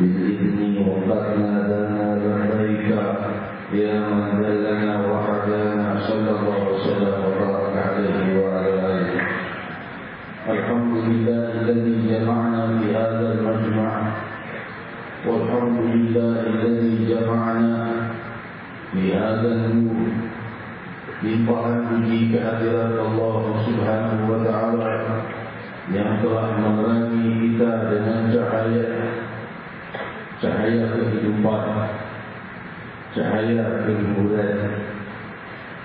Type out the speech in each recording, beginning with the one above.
بالإذن وقد نادانا لبيك وسلم وبارك عليه وعلى آله. الحمد لله الذي جمعنا في هذا المجمع، والحمد لله الذي جمعنا في هذا النور. Limpahan puji kehadirat Allah Subhanahu wa Ta'ala yang telah menerangi kita dengan cahaya kehidupan, cahaya kehiburan,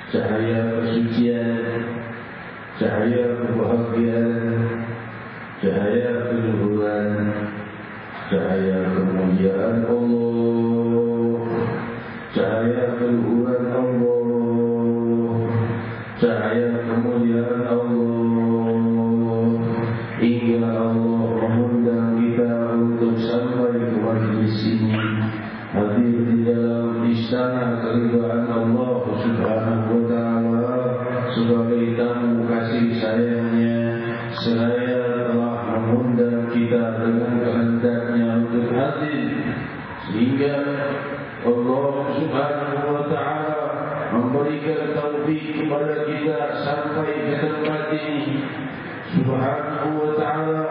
cahaya kesucian, cahaya kebahagiaan, cahaya keluhuran, cahaya kemuliaan Allah, cahaya keluhuran Allah, cahaya kemuliaan Allah. Hingga Allah mengundang kita untuk sampai ke majlis ini, hadir di dalam istana keridhaan Allah Subhanahu wa Ta'ala sebagai tamu kasih sayangnya. Seraya telah mengundang kita dengan kehendaknya untuk hadir, sehingga Allah Subhanahu wa Ta'ala memberikan taufik kepada kita sampai ke tempat ini. Subhanahu wa Ta'ala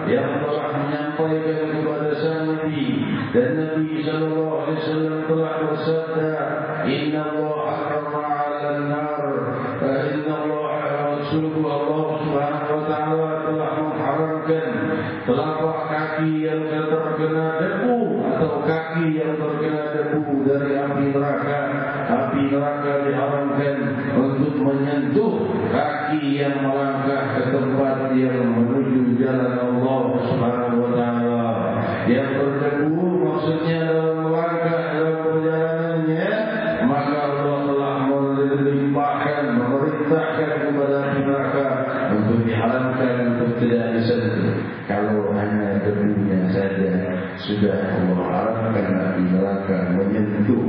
yang telah menyampaikan kepada sang Nabi, dan Nabi sallallahu alaihi wasallam telah bersabda, Inna Allah harrama 'alan nar, inna Allah Rasulullah Allah Subhanahu wa Ta'ala telah mengharamkan telapak kaki yang terkena debu atau kaki yang terkena debu dari api neraka. Api neraka diharamkan untuk menyentuh kaki yang melangkah ke tempat yang menuju jalan Allah Subhanahu wa Ta'ala. Yang berdebu maksudnya dalam melangkah dalam perjalanannya, maka Allah telah melimpahkan, memerintahkan kepada api neraka untuk diharamkan, untuk tidak disentuh. Kalau hanya debunya saja sudah Allah haramkan api neraka menyentuh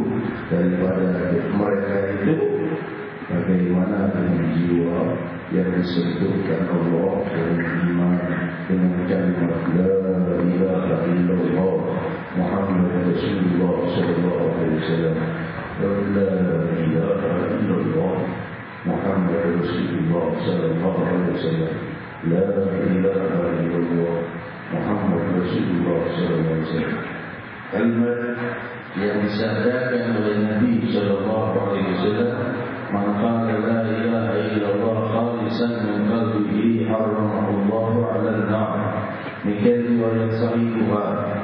daripada mereka itu, bagaimana dengan jiwa yang disebutkan Allah dengan iman, dengan kalimat la ilaha illallah Muhammad Rasulullah sallallahu alaihi wasallam. La ilaha illallah Muhammad Rasulullah sallallahu alaihi wasallam. La ilaha illallah Muhammad Rasulullah sallallahu alaihi wasallam. Kalimat yang disabdakan oleh Nabi sallallahu alaihi wasallam, man qala la ilaha illallah khalisan min qalbihi harramahu Allah 'ala an-nar. Demikian riwayat sahihah.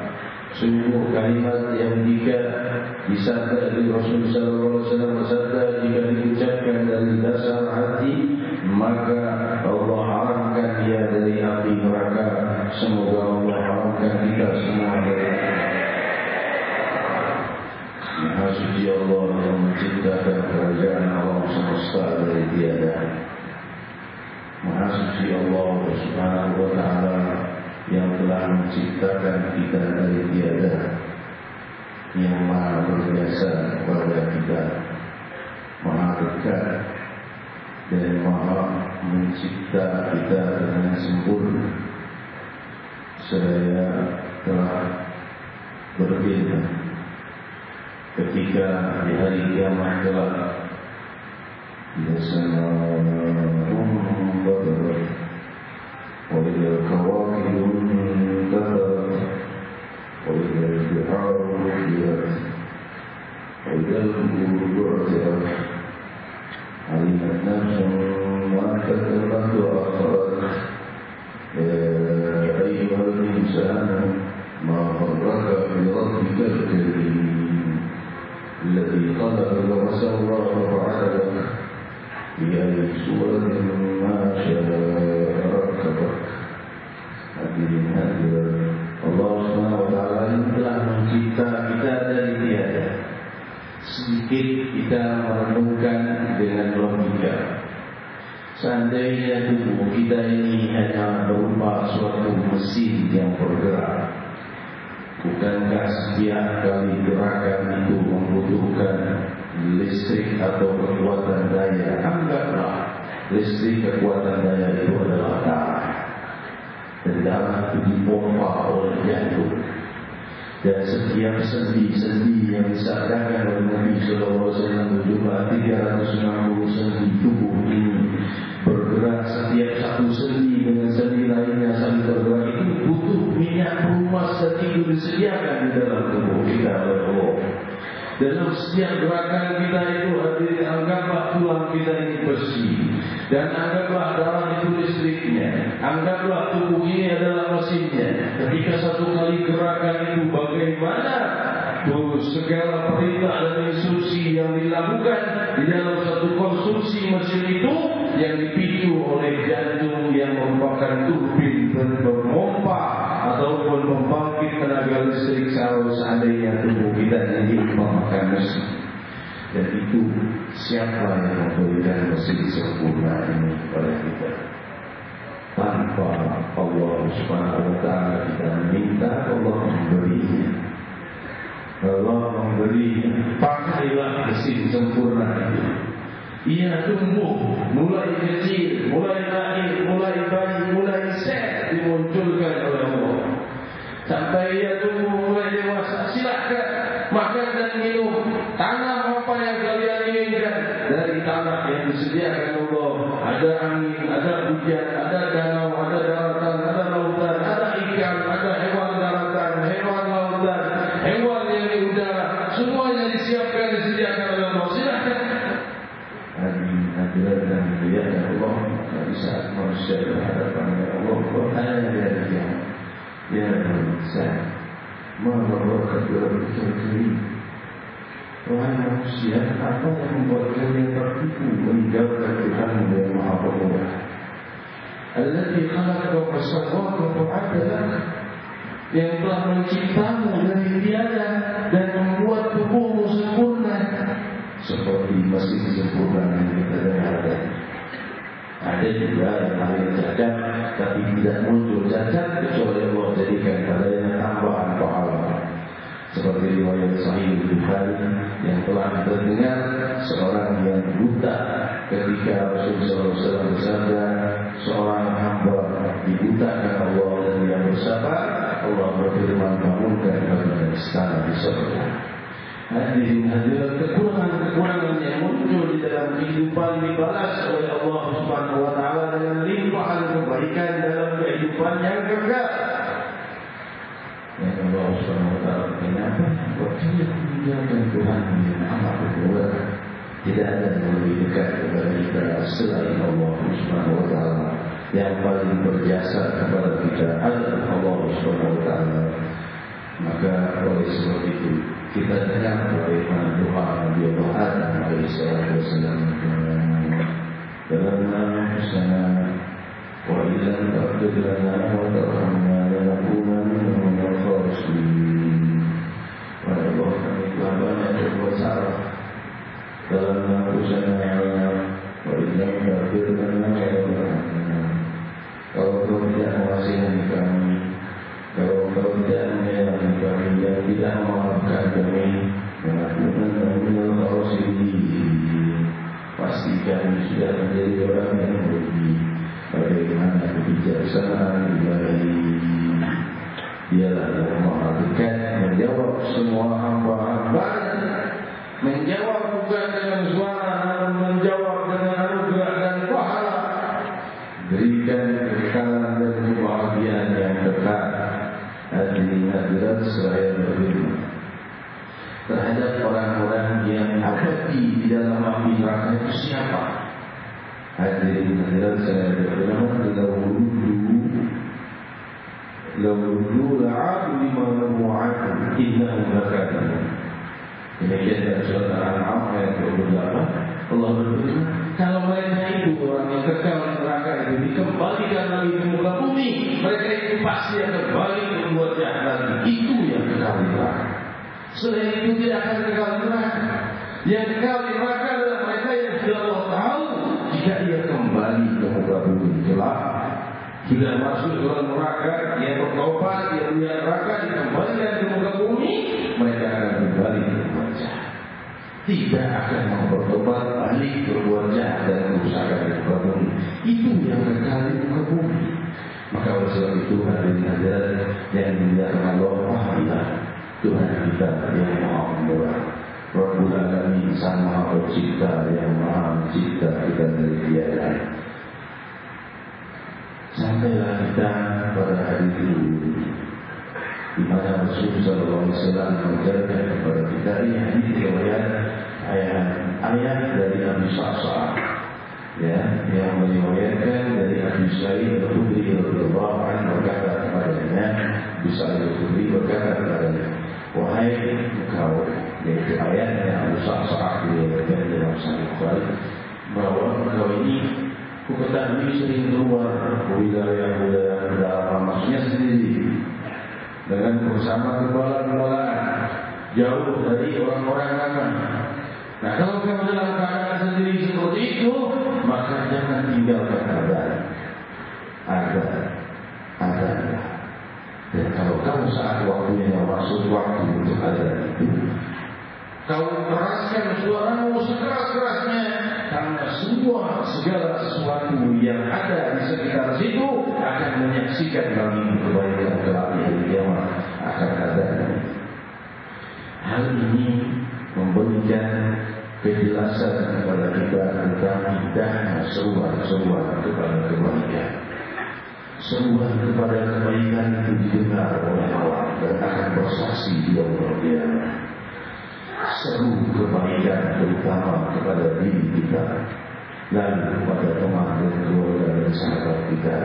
Sungguh kalimat yang jika disabda oleh Rasul sallallahu alaihi wasallam bersabda, jika diucapkan dari dasar hati, maka Allah haramkan dia dari api neraka. Semoga Allah haramkan kita semua dari Maha Suci Allah yang menciptakan kerajaan alam semesta dari tiada. Maha Suci Allah Subhanahu wa Ta'ala yang telah menciptakan kita dari tiada, yang Maha berjasa kepada kita, Maha dekat dan Maha mencipta kita dengan sempurna. Saya telah berbeda ketika di hari kiamat kelak, وإذا الكواكب انتثرت وإذا البحار فجرت وإذا القبور بعثرت علمت نفس ما كسبت وأخرت يا أيها الإنسان ما غرك بربك الكريم الذي خلقك وسواك فعدلك في أي صورة ما شاء ركبك. Hadirin hadirat, Allah Subhanahu wa Ta'ala yang telah mencipta kita dari tiada. Sedikit kita merenungkan dengan logika. Seandainya tubuh kita ini hanya berupa suatu mesin yang bergerak, bukankah setiap kali gerakan itu membutuhkan listrik atau kekuatan daya? Anggaplah listrik, kekuatan daya itu adalah darah, dan darah itu dipompa oleh jantung. Dan setiap sendi-sendi yang disabdakan oleh Nabi sallallahu alaihi wasallam berjumlah 360 sendi tubuh itu disediakan di dalam tubuh kita oleh Allah. Dalam setiap gerakan kita itu hadirin, anggaplah tulang kita ini besi, dan anggaplah darah itu listriknya, anggaplah tubuh ini adalah mesinnya. Ketika satu kali gerakan itu bagaimana segala perintah dan instruksi yang dilakukan di dalam satu konstruksi mesin itu yang dipicu oleh jantung yang merupakan turbin berpompa ataupun membangkit tenaga listrik kalau seandainya tubuh kita ini memakan mesin. Dan itu siapa yang memberikan mesin sempurna ini kepada kita? Tanpa Allah Subhanahu wa Ta'ala kita minta, Allah memberinya. Allah memberinya. Pakailah mesin sempurna itu. Ia tumbuh mulai kecil, mulai lahir, mulai bayi, mulai sel dimunculkan oleh Allah. Sampai ia tumbuh mulai dewasa, silakan makan dan minum, tanam apa yang kalian inginkan dari tanah yang disediakan Allah. Ada angin, ada hujan, ada danau, ada daratan, ada lautan, ada ikan, ada hewan daratan, hewan lautan, hewan yang di udara, semuanya disiapkan, disediakan oleh Allah. Silakan. Hadirat dan mulia Allah, di saat manusia berhadapan dengan Allah, bertanya dari dia, ya Rasul, mana kedua berkiri? Wahai manusia, apa yang membuat kalian tertipu meninggalkan Tuhan yang Maha Pemurah? Alladzi khalaqaka fasawwaka fa'adalaka, yang telah menciptamu dari tiada dan membuat tubuhmu sempurna. Seperti mesin sempurna yang kita dengarkan. Ada juga yang lahir cacat, tapi tidak muncul cacat kecuali Allah jadikan padanya tambahan pahala. Seperti riwayat Sahih Bukhari yang telah kita dengar, seorang yang buta ketika Rasulullah SAW bersabda, seorang hamba dibutakan Allah dan dia bersabar, Allah berfirman, bangunkan baginya istana di surga. Hadirin hadirat, kekurangan yang muncul di dalam kehidupan dibalas oleh Allah Subhanahu wa Ta'ala dengan limpahan kebaikan dalam kehidupan yang kekal. Yang Allah Subhanahu wa Ta'ala, kenapa waktu meninggalkan Tuhan yang amat berkuasa? Tidak ada yang lebih dekat kepada kita selain Allah Subhanahu wa Ta'ala. Yang paling berjasa kepada kita adalah Allah Subhanahu wa Ta'ala. Maka oleh sebab itu kita dengar bagaimana doa Nabi Allah Adam alaihissalam dalam nama wa ilan ta'bud lana wa tarhamna lanakunanna minal khasirin. Wahai Allah, kami telah banyak berbuat salah dalam nama wa ilan ta'bud lana wa tarhamna. Kalau Kau tidak mengasihani kami, kalau Kau tidak menyayangi kami dan tidak memaafkan kami, lanakunanna minal khasirin. Pasti kami sudah menjadi orang yang merugi. Bagaimana kebijaksanaan ilahi, dialah yang maha dekat menjawab semua hamba-hambanya, menjawab bukan dengan suara, namun menjawab dengan anugerah dan pahala. Berikan kekekalan dan kebahagiaan yang kekal. Hadirin hadirat seraya berfirman terhadap orang-orang yang abadi di dalam api neraka itu siapa? Hadirin hadirat saya berfirman, Lawudu la'adu lima nabu'akum innahum lakadun. Demikian dalam surat Al-An'am ayat 28. Allah berfirman, kalau mereka itu orang yang kekal di neraka itu dikembalikan lagi ke muka bumi, mereka itu pasti akan balik berbuat jahat lagi. Itu yang kekal di neraka. Selain itu tidak akan kekal di neraka. Yang kekal di neraka adalah mereka yang sudah Allah tahu jika ia kembali ke muka bumi kelak, sudah masuk ke dalam neraka, ia bertobat, ia melihat neraka, dikembalikan ke muka bumi, mereka akan kembali berbuat jahat. Tidak akan bertobat balik berbuat jahat dan kerusakan di muka bumi. Itu yang kekal di muka bumi. Maka oleh sebab itu hadirin hadirat yang dimuliakan Allah, pahamilah Tuhan kita yang Maha Pemurah, Rabbul Alamin, Sang Maha Pencipta yang Maha Mencipta kita dari tiada. Sampailah kita pada hari ini di mana Rasulullah SAW mengajarkan kepada kita ini hadis riwayat ayat dari Abu Sa'sa'ah, ya, yang meriwayatkan dari Abu Sa'id Al-Khudri radhiyallahu anhu berkata kepadanya, Abu Sa'id Al-Khudri berkata kepadanya, wahai engkau, yaitu ayatnya Abu Sa'sa'ah diriwayatkan dalam Sahih Bukhari, bahwa engkau ini ku ketahui sering keluar wilayah-wilayah pedalaman, maksudnya sendiri, dengan bersama kebala-kebalaan, jauh dari orang-orang ramai. Nah, kalau kamu dalam keadaan sendiri seperti itu, maka jangan tinggalkan azan. Dan kalau kamu saat waktunya masuk waktu untuk azan itu, kau keraskan suaramu sekeras-kerasnya, karena segala sesuatu yang ada di sekitar situ akan menyaksikan bagimu kebaikan kelak di hari kiamat akan ada. Hal ini memberikan kejelasan kepada kita tentang indahnya seruan-seruan kepada kebaikan. Seruan kepada kebaikan itu didengar oleh Allah dan akan bersaksi di yaumul qiyamah. Seru kebaikan terutama kepada diri kita, lalu kepada teman dan keluarga dan sahabat kita,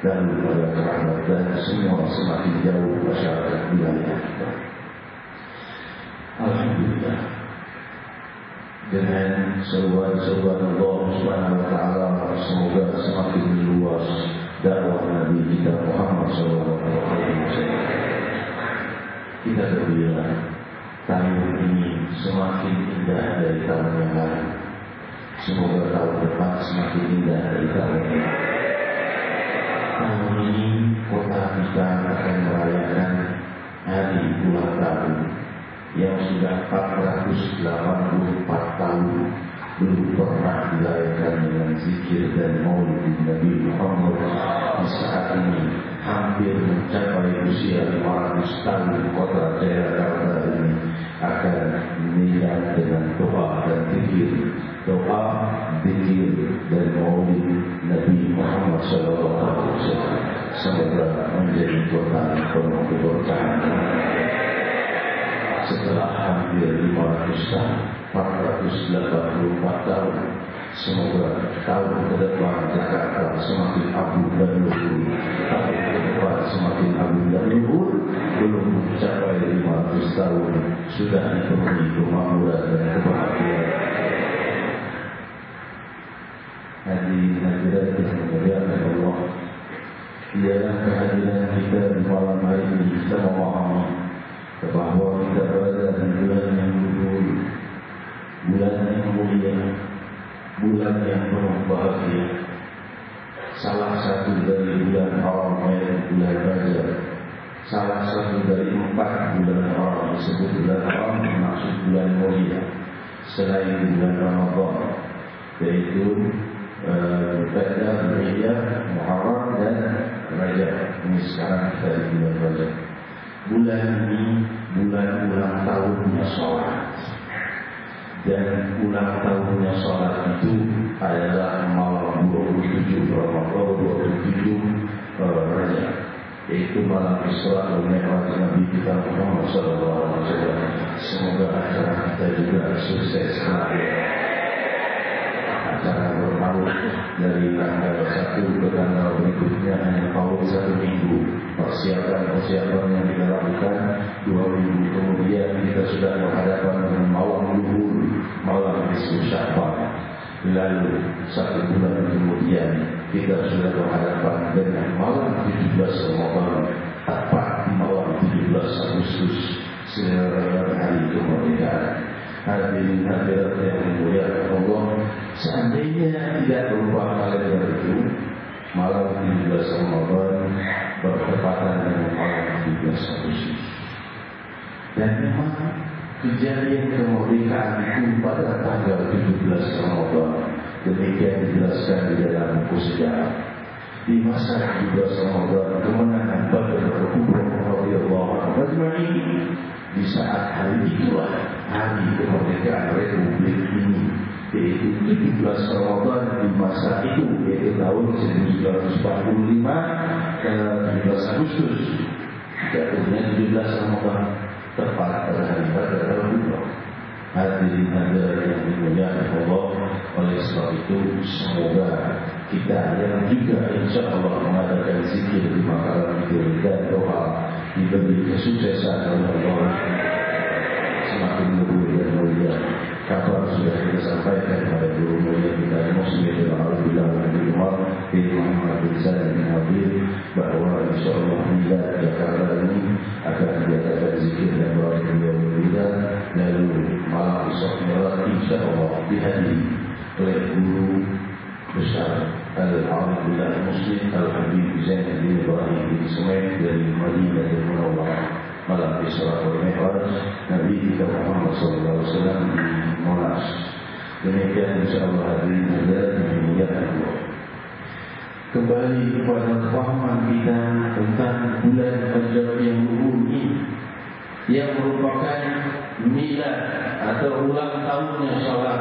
lalu kepada kerabat dan semua semakin jauh masyarakat wilayah kita. Alhamdulillah, dengan seruan-seruan Allah Subhanahu wa taala, semoga semakin luas dakwah Nabi kita Muhammad sallallahu alaihi wasallam. Kita berbilang tahun ini semakin indah dari tahun yang lalu. Semoga tahun depan semakin indah dari tahun ini. Tahun ini kota kita akan merayakan hari ulang tahun yang sudah 484 tahun belum pernah dirayakan dengan zikir dan maulid Nabi Muhammad. Di saat ini hampir mencapai usia 500 tahun kota Jakarta ini akan menilai dengan doa dan zikir, dan maulid Nabi Muhammad SAW. Semoga menjadi kota yang penuh keberkahan. Setelah hampir 500 tahun, 484 tahun, semoga tahun ke depan Jakarta semakin agung dan luhur. Tahun ke depan semakin agung dan luhur. Belum mencapai 500 tahun, sudah dipenuhi kemakmuran dan kebahagiaan. Hadirat yang dimuliakan Allah, ialah kehadiran kita di malam hari ini, kita memahami bahwa kita berada di bulan yang luhur, bulan yang mulia, bulan yang penuh bahagia. Salah satu dari bulan haram yaitu bulan Rajab. Salah satu dari 4 bulan haram disebut bulan haram, maksud bulan mulia selain bulan Ramadan, yaitu Dzulhijjah, Muharram dan Rajab. Ini sekarang kita di bulan Rajab. Bulan ini bulan ulang tahunnya sholat, dan ulang tahunnya sholat itu adalah malam 27 Ramadan, 27 Rajab, yaitu malam Isra dan Mi'raj Nabi kita Muhammad SAW. Semoga acara kita juga sukses selalu. Acara berlalu dari tanggal 1 ke tanggal berikutnya hanya paut 1 minggu. Persiapan yang kita lakukan 2 minggu kemudian kita sudah berhadapan dengan malam luhur, malam nisfu Sya'ban. Lalu 1 bulan kemudian kita sudah berhadapan dengan malam 17 Ramadan, tepat malam 17 Agustus, hari kemerdekaan. Hadirin hadirat yang dimuliakan Allah, seandainya tidak berupa kalender itu, malam 17 Ramadan bertepatan dengan malam 17 Agustus. Dan memang kejadian kemerdekaan itu pada tanggal 17 Ramadan. Demikian dijelaskan di dalam buku sejarah. Di masa 17 Ramadan, kemenangan Badr radhiyallahu anhu ini, di saat hari itulah hari kemerdekaan Republik ini, yaitu 17 Ramadan di masa itu, yaitu tahun 1945 ke 17 Agustus. jatuhnya 17 Ramadan tepat pada hari Rabu. Hadirin hadirat yang dimuliakan Allah, oleh sebab itu semoga kita yang juga insya Allah mengadakan zikir di malam itu dan doa diberi kesuksesan oleh Allah semakin lebih dan mulia. Kabar sudah kita sampaikan pada guru mulia kita Muslim Al-Bilal bin Umar bin Muhammad bin Salim bin Habib bahwa insya Allah milad Jakarta ini akan diadakan zikir dan doa beliau berbeda, lalu malam esok milad insya Allah dihadiri oleh guru besar Al-Bilal Muslim Al-Habib Zain bin Ibrahim bin Sumaid dari Madinatul Munawwarah. Malam Isra wal Mi'raj Nabi kita Muhammad sallallahu alaihi wasallam di Monas. Demikian insyaallah hadirin hadirat yang dimuliakan Allah. Kembali kepada kepahaman kita tentang bulan Rajab yang luhur ini, yang merupakan milad atau ulang tahunnya salat.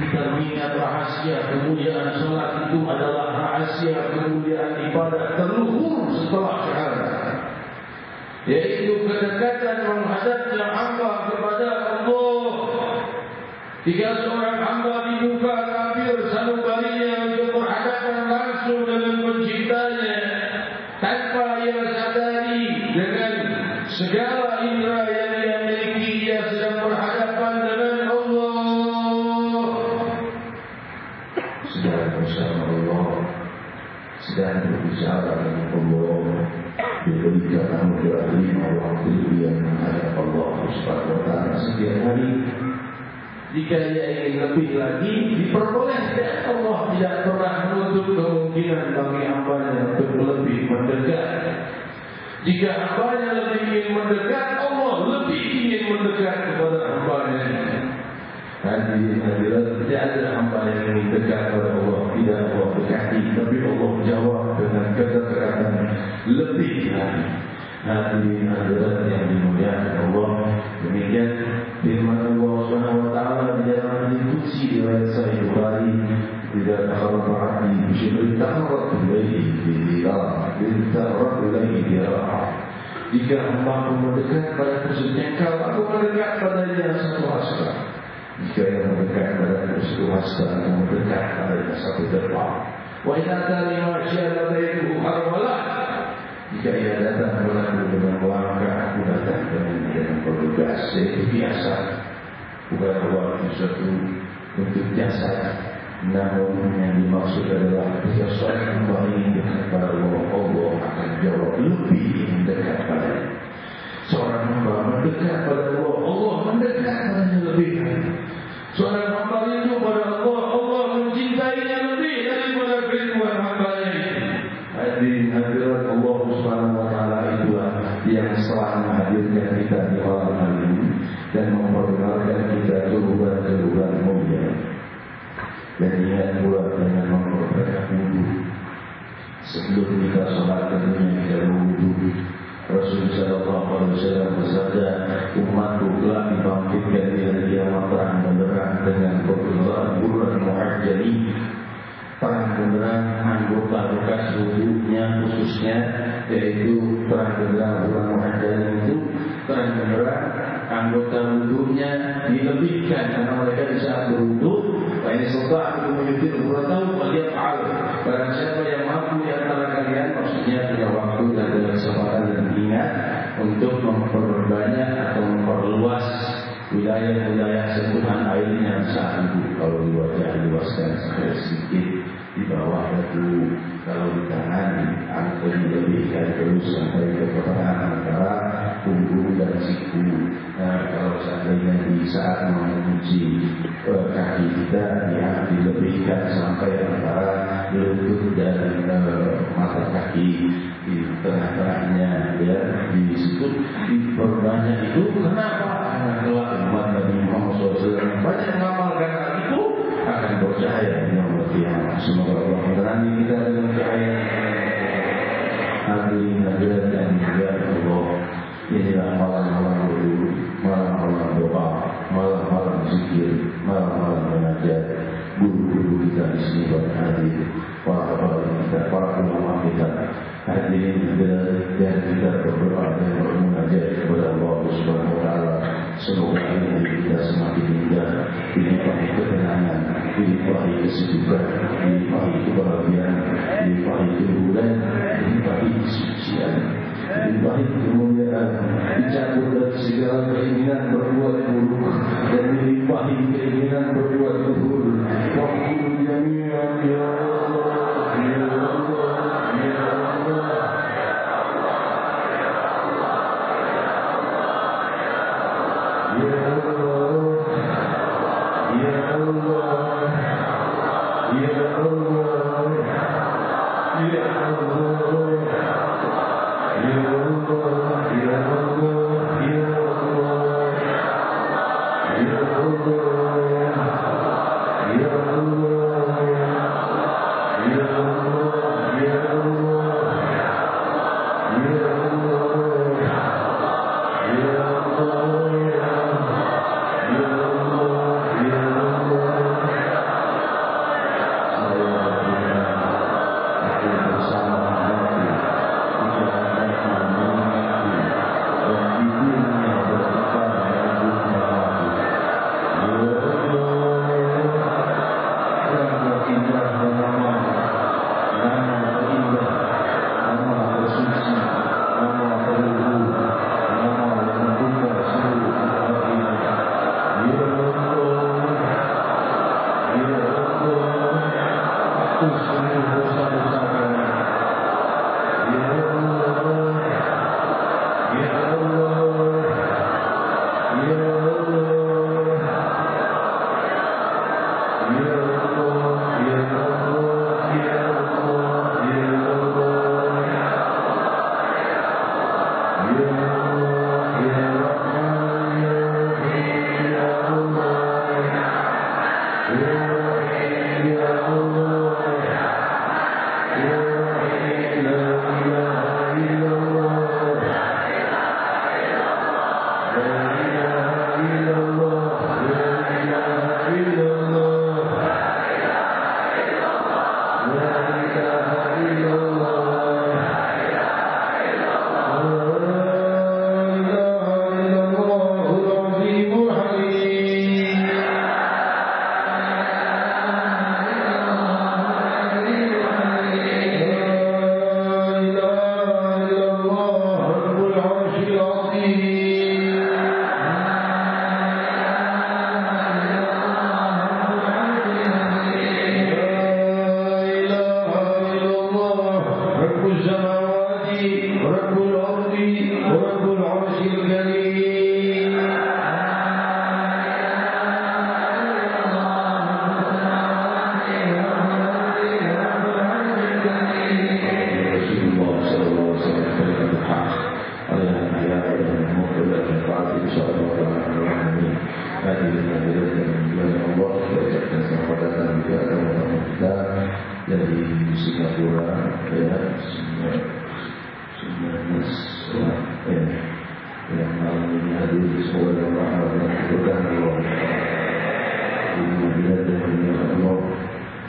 Kita mengingat rahasia kemuliaan salat itu adalah rahasia kemuliaan ibadah terluhur setelah syahadat, yaitu kedekatan menghadapnya hamba kepada Allah. Jika seorang hamba dibuka tabir sanubarinya untuk berhadapan langsung dengan penciptanya, tanpa ia sadari dengan segala indera yang dia miliki, ia sedang berhadapan dengan Allah, sedang bersama Allah, sedang berbicara dengan Allah, diberikan anugerah 5 waktu yang menghadap Allah Subhanahu wa taala setiap hari. Jika ia ingin lebih lagi, diperbolehkan. Allah tidak pernah menutup kemungkinan bagi hambanya untuk lebih mendekat. Jika hambanya lebih ingin mendekat, Allah lebih ingin mendekat kepada hambanya. Hadirin hadirat, tidak ada hamba yang ingin dekat kepada Allah tidak Allah dekati, tapi Allah jawab dengan kedekatan lebih lagi. Hadirin hadirat yang dimuliakan Allah, demikian firman Allah Subhanahu wa taala di dalam hadis riwayat Sahih Bukhari, "Idza takharraba 'abdi bi syai'in takharrabtu ilayhi bi dirah." Jika hamba mendekat pada sesuatu, aku mendekat padanya satu hasta. Jika yang mendekat pada sesuatu hasta, aku mendekat padanya satu derpa. Wa idza talima syai'an baitu harwala. Jika ia datang berlaku dengan langkah, aku datang dengan bergegas. Itu biasa, bukan awal sesuatu untuk jasad. Namun yang dimaksud adalah jika seorang kembali dekat pada Allah, Allah akan jawab lebih ingin dekat padanya. Seorang hamba mendekat pada Allah, Allah mendekat padanya lebih. Seorang hamba itu pada Allah, Allah mencintainya lebih daripada kerinduan hambanya itu. Hadirin hadirat, Allah Subhanahu wa taala itulah yang telah menghadirkan kita di malam hari ini dan memperkenalkan kita keluhan-keluhan mulia. Dan ingat pula dengan memperbanyak wudu. Sebelum kita sholat tentunya kita berwudu. Rasulullah sallallahu alaihi wasallam bersabda, umatku telah dibangkitkan di hari kiamat terang benderang dengan pergelar bulan muajjali. Terang benderang anggota bekas wudhunya khususnya, yaitu terang benderang bulan muajjali itu terang benderang anggota wudhunya dilebihkan karena mereka di saat berwudhu. Ini sebab aku menyutir bertahu melihat al. Barang siapa yang mampu di antara kalian, maksudnya punya waktu dan kesempatan dan ingat untuk memperbanyak atau memperluas wilayah-wilayah sentuhan airnya saat itu. Kalau di wajah luaskan sampai sedikit, di bawah batu, kalau di tangan angkat dilebihkan terus sampai ke pertengahan antara punggung dan siku. Nah, kalau seandainya di saat mencuci kaki kita, ya dilebihkan sampai antara lutut dan mata kaki, di tengah-tengahnya, ya di situ diperbanyak itu. Kenapa? Karena kelak umat Nabi Muhammad SAW banyak mengamalkan hal itu akan bercahaya dengan Allah. Semoga Allah menerangi kita dengan cahaya. Hadirin hadirat yang dimuliakan Allah, inilah malam-malam berwudu, malam-malam doa, malam-malam zikir, malam-malam munajat. Guru-guru kita di sini banyak hadir, para ulama kita, Hadirin dan kita berdoa dan bermunajat kepada Allah Subhanahu wa taala. Semoga hari kita semakin indah, dilimpahi ketenangan, dilimpahi kesejukan, dilimpahi kebahagiaan, dilimpahi kemuliaan, dilimpahi kesucian, dilimpahi kemuliaan, dicabut dari segala keinginan berbuat buruk dan dilimpahi keinginan berbuat luhur. Waqul jami'an ya Allah, ya Allah, ya Allah.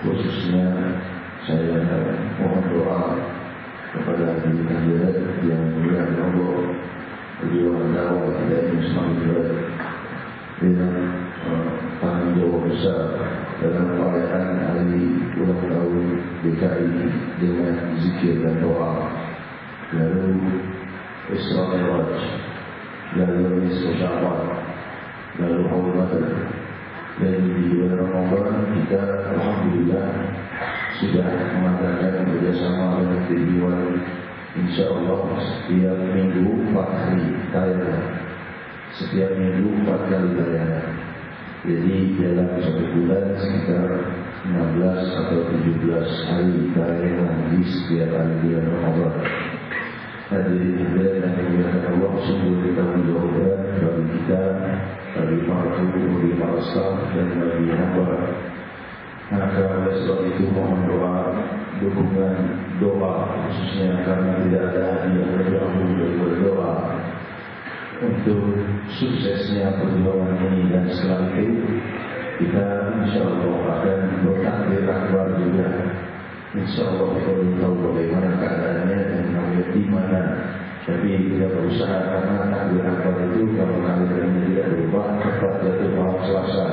Khususnya saya mohon doa kepada hadirin yang mulia Allah, beliau adalah tidak Islam dengan tanggung jawab besar dalam perayaan hari ulang tahun DKI dengan zikir dan doa, lalu Isra Mi'raj, lalu Nisfu Sya'ban, lalu Haul Badr. Dan di bulan Ramadan kita alhamdulillah sudah mengadakan bekerjasama dengan Dewan. InsyaAllah setiap minggu 4 hari tayangan, setiap minggu 4 kali tayangan. Jadi dalam satu bulan sekitar 16 atau 17 hari tayangan di setiap hari bulan Ramadan. Hadirin dan dimuliakan Allah, sungguh bertanggung jawab bagi kita, bagi para guru, bagi para staf dan bagi hamba. Maka oleh sebab itu mohon doa, dukungan doa khususnya karena tidak ada hadiah lebih dahulu daripada doa untuk suksesnya perjuangan ini. Dan setelah itu kita insyaAllah akan bertakbir akbar juga InsyaAllah kita belum tahu bagaimana keadaannya dan namanya di mana. Tapi kita berusaha karena takbir akbar itu kalau kalender tidak berubah tepat jatuh malam Selasa.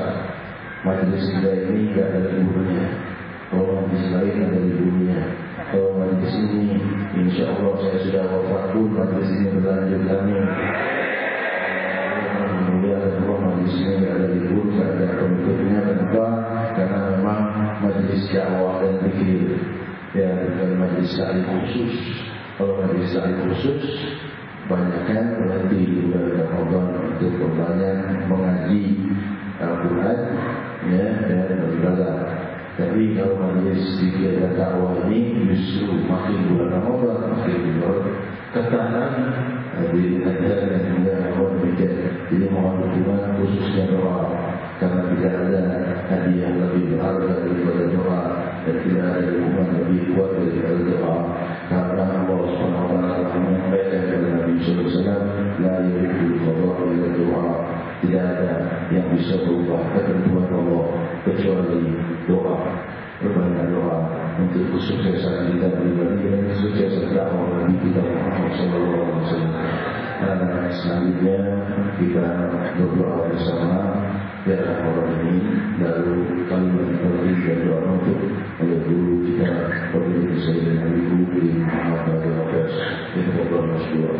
Majelis kita ini tidak ada liburnya. Kalau majelis lain ada liburnya. Kalau majelis ini, InsyaAllah saya sudah wafat pun majelis ini berlanjut lagi. Majelis ini tidak ada libur, tidak ada penutupnya. Kenapa? Karena memang majelis dakwah dan zikir, ya, bukan majelis taklim khusus. Kalau majelis taklim khusus, banyakkan berhenti di bulan Ramadan untuk berbanyak mengaji Al-Quran, ya, dan beribadah. Tapi kalau majelis zikir dan dakwah ini justru makin bulan Ramadan makin berketaatan di ajaran yang mulia Allah demikian. Jadi mohon dukungan khususnya doa, karena tidak ada hadiah lebih berharga daripada doa dan tidak ada dukungan lebih kuat daripada doa. Karena Allah SWT telah menyampaikan kepada Nabi SAW, la yuhibbul qada illa doa. Tidak ada yang bisa berubah ketentuan Allah kecuali doa. Berbanyak doa untuk kesuksesan kita pribadi dan kesuksesan dakwah Nabi kita Muhammad SAW. Dan selanjutnya kita berdoa bersama di orang ini, lalu kalimat tauhid dan doa untuk oleh guru kita Fadilatul Sayyidina Nabi Muhammad SAW. Kita berdoa bersama.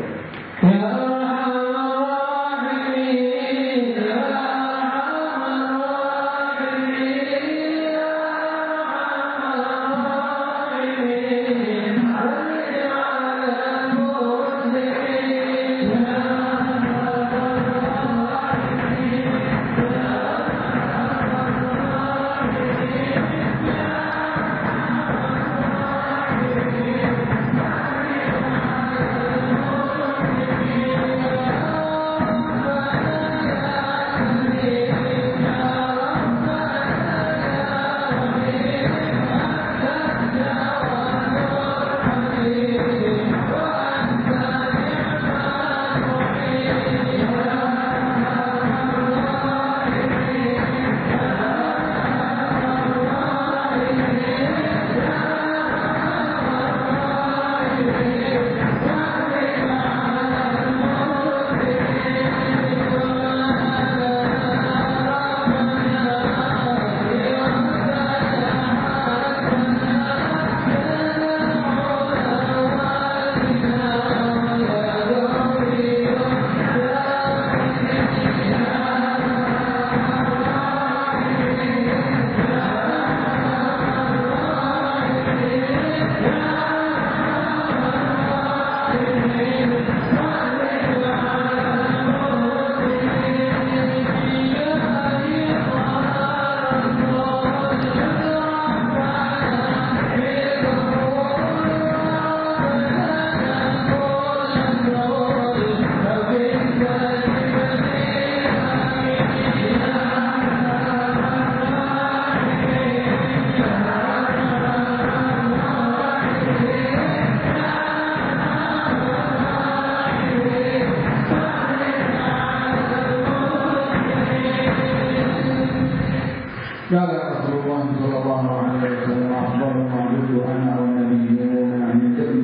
قال رسول الله صلى الله عليه وسلم أفضل ما قلت أنا والنبيون من جد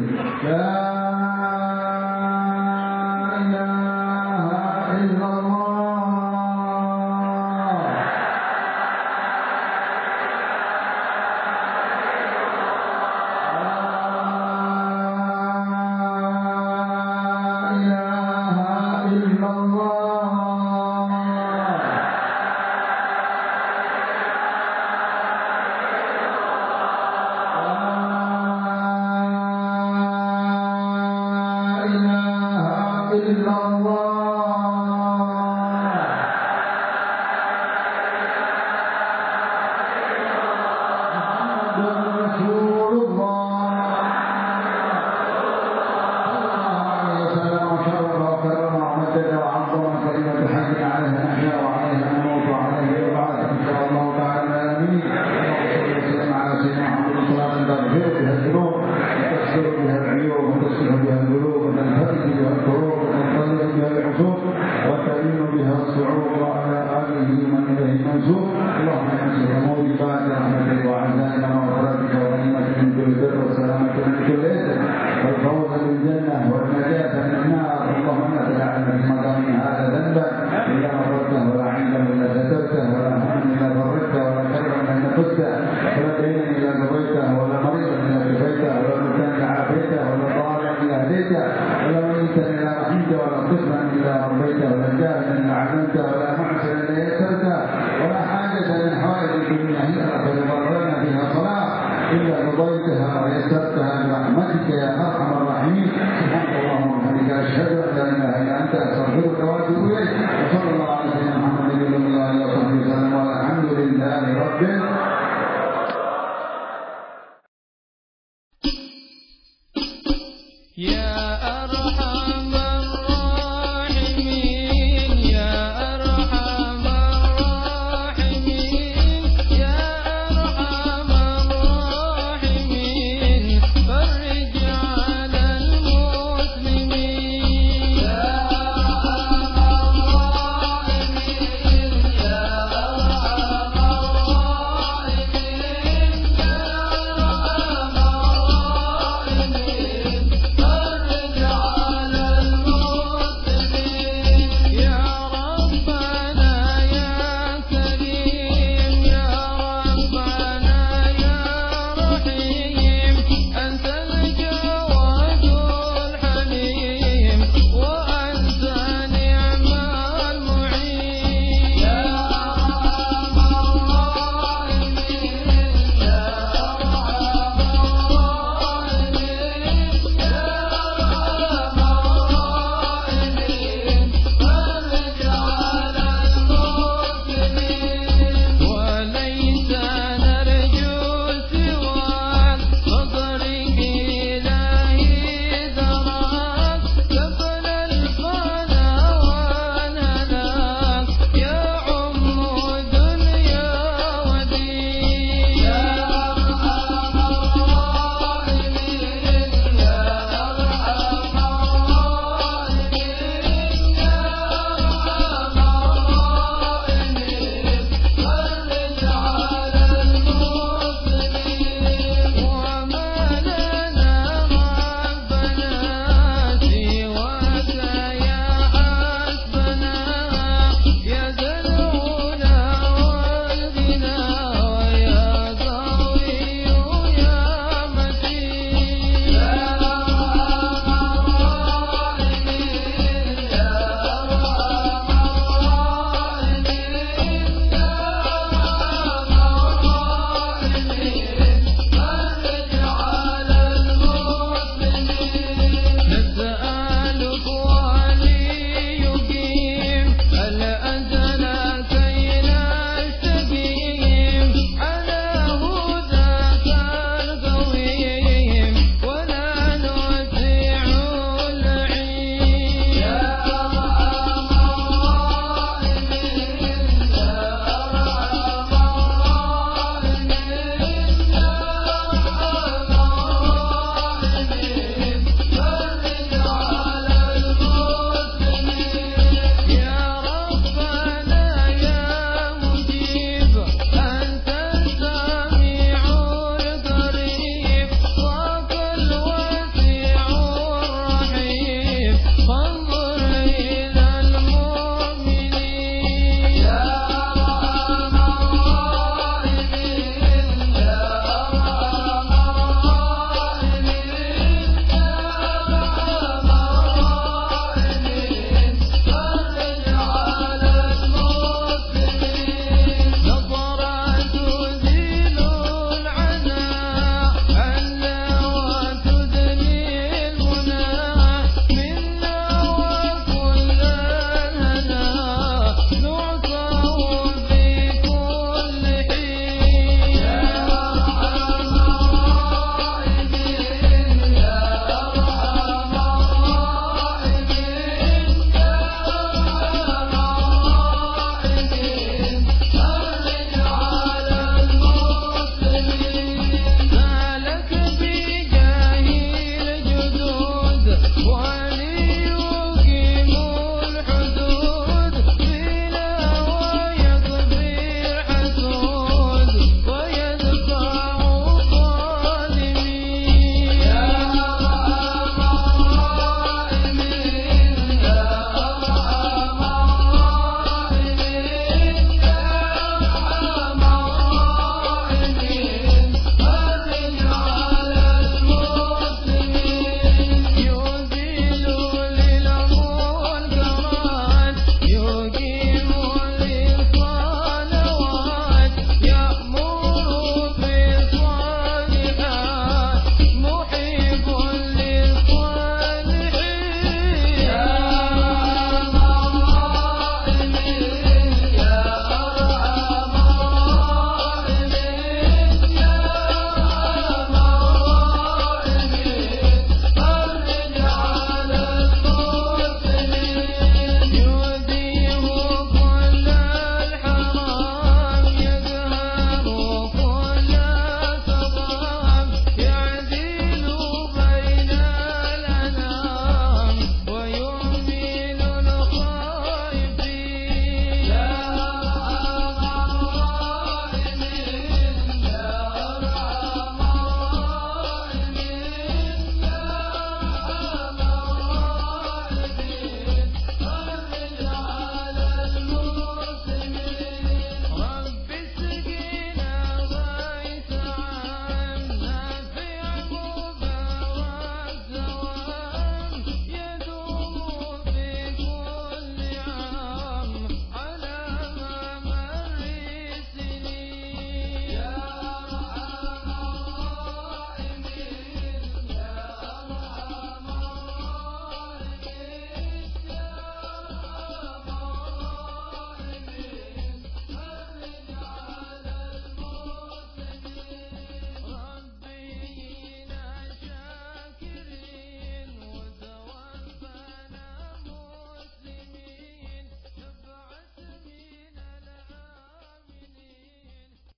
لا إله إلا الله لا إله إلا الله اللهم انصر موجبات رحمتك وعزائك ومغفرتك وغنيمتك من كل ولا طفلا إلا ربيته ولا جاهلا إلا علمته ولا معسرا إلا يسرته ولا حاجة من حوائج الدنيا هي لك لنا فيها صلاح إلا قضيتها ويسرتها برحمتك يا أرحم الراحمين. سبحانك اللهم وبحمدك أشهد أن لا إله إلا أنت أستغفرك وأتوب إليك. وصلى الله على سيدنا محمد وعلى آله وصحبه وسلم والحمد لله رب العالمين.